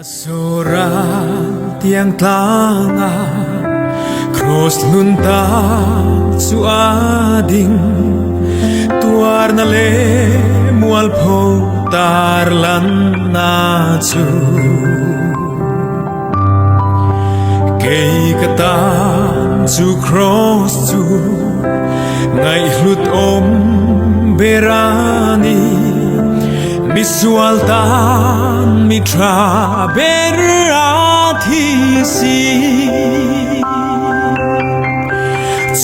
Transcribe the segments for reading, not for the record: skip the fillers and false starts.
Sora tiang tanga cross lunta su ading tuar na le mual po tar lan na chu kay katan su cross chu ngay hlut om berani Misual tan mitra berati si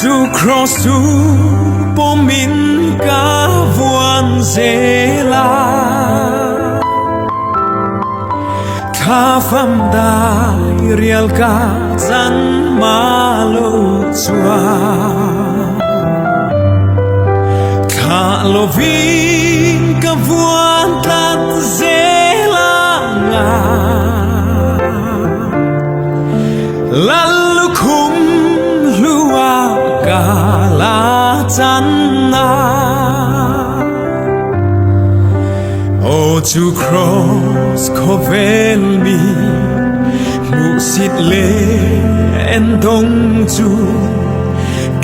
to cross to pomin kavuan zela kafam dai real ka zan malo chua ka lovin kavuan tat zelanga lalu kum lua kalatana oh to cross kovel mi musit le endong chu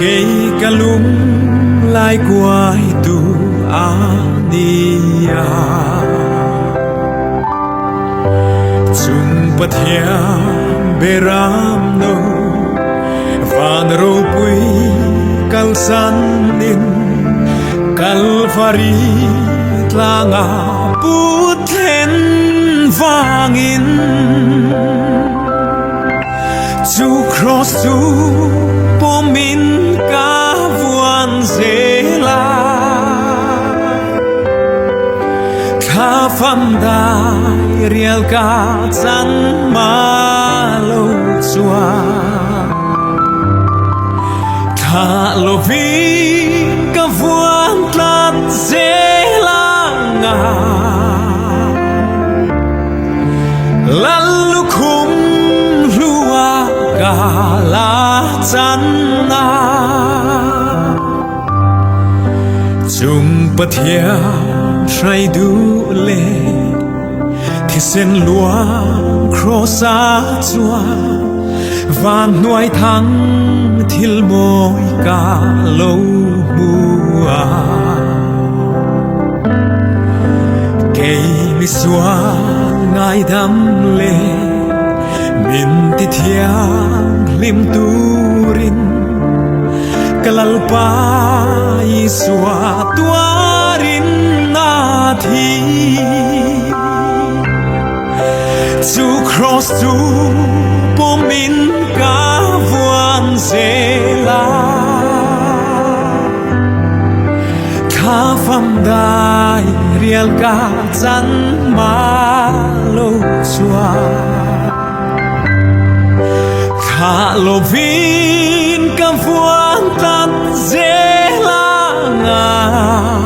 kay kalum lai quay tu ania chung pathia beram no van ro pui kal san nin kalvari tlanga puthen vangin to cross to pomin kavuan zela kafam dai real ka zan malo chua ka lovin kavuan tlat zelanga lalu kum lua kalatana chung pathia trai du le thì sen lúa crossa chua van nuôi thắng thil môi cả lâu mùa cây mi xua ngai đam le min ti thiang lim turin kalalpa isua tuarin thi to cross to pomin kavuan zela kafam dai real ka zan malo chua ka lovin kavuan tat zela nga